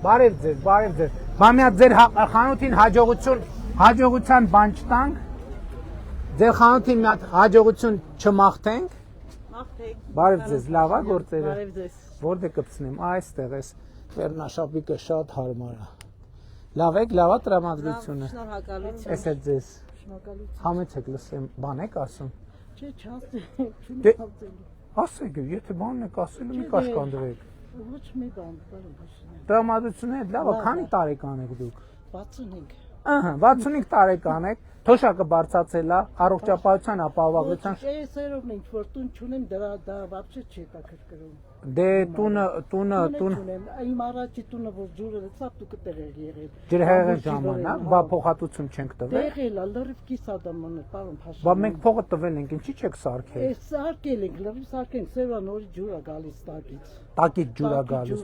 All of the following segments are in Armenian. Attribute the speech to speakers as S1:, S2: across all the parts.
S1: Բարև ձեզ, բարև ձեզ։ Բամիա ձեր խանութին հաջողության բան չտանք։ Ձեր խանութին մի հատ հաջողություն չմաղթենք։
S2: Մաղթենք։
S1: Բարև ձեզ, լավ է գործերը։
S2: Բարև ձեզ։
S1: Որտե կպցնեմ, այստեղ էս վերնաշապիկը շատ հարմար է։ Լավ եք, լավ է տրամադրությունը։
S2: Շնորհակալություն։
S1: Էս է ձեզ։
S2: Շնորհակալություն։
S1: Համեցեք լսեմ, բան եք ասում։
S2: Չէ, չասեմ։
S1: Ասեք, եթե բանն եք ասելու, մի կաշկանդվեք։
S2: Ոչ մի բան, բարով։
S1: Տրամադրությունը լավ է, քանի տարեկան եք դուք։
S2: 65։
S1: Ահա, 65 տարեկան եք, թոշակը բարձացել է, առողջապահության ապահովագրության։
S2: Էսերովն ինչ որ տուն չունեմ, դա вообще չի հետաքրքրում։
S1: Դե տուն։
S2: Իմ առաջի տունը որ ջուրը լցավ, դու կտեղ եղել։
S1: Ջրհեղեղի ժամանակ, բա փոխհատուցում չենք տվել։
S2: Տեղել է, լրիվ կիսադամանը, պարոն Փաշինյան։
S1: Բա մենք փողը տվել ենք, ինչի՞ չեք սարքել։
S2: Էս սարքել ենք, լրիվ սարքենք, սերվա նորի ջուր է գալիս տակից։
S1: Տակից ջուր է գալիս։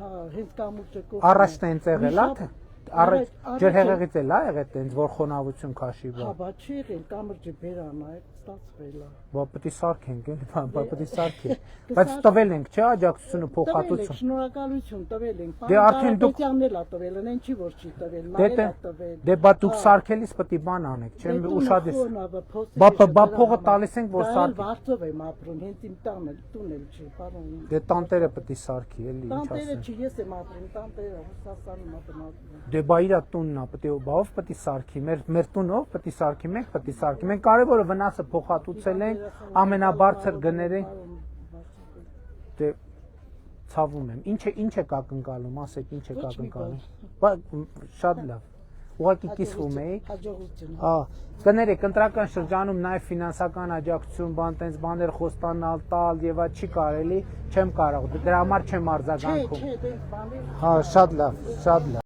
S2: Հա, հենց կամուրջը կողմ։
S1: Առաջ տենց եղել է թե։ Առաջ ջրհեղեղից էլ է եղել տենց, որ խոնավություն քաշի բա։
S2: Հա, բա չի եղել, կամուրջը բերանա, ստացվել է։
S1: Բա պետք է սարքենք, էլի, բա պետք է սարքենք։ Բայց տվել ենք, չէ՞, աջակցությունը փոխհատուցում։
S2: Շնորհակալություն տվել ենք։
S1: Դե արդեն դուք
S2: Պետյանն էլ տվել են, ինչի որ չի տվել, մանել է տվել։
S1: Դե բա դուք սարքելիս պետք է բան անեք, չէ՞, ուշադիր։ Բա փողը տալիս ենք, որ սարքի։
S2: Վարձով եմ ապրում, հենց իմ տանն էլ, տուն էլ չի, պարոն։
S1: Դե տանտերը պետք է սարքի, էլի, ինչ
S2: Տանտերը
S1: ասեմ։
S2: չի, ես եմ ապրում, տանտերը Ռուսաստանում ապրում։
S1: Դե բա իրա տունն է, պետք է բավ պետք է սարքի, մեր տունով պետք է սարքի, մենք պետք է սարքի։ Մենք կարևորը վնասը փոխհատուցել ենք ամենաբարձր գները։ Դե ցավում եմ։ Ինչ եք ակնկալում, ասեք, ինչ եք ակնկալում։ Բա շատ լավ։ Ուղղակի կիսվում էի։
S2: Հաջողություն։
S1: Հա, կներեք, ընտրական շրջանում նաև ֆինանսական աջակցություն, բան տենց բաներ խոստանալ, տալ եւ այդ չի կարելի, չեմ կարող։ Դրա համար չեմ արձագանքում։
S2: Չէ, դե բաներ
S1: Հա, շատ լավ, շատ լավ։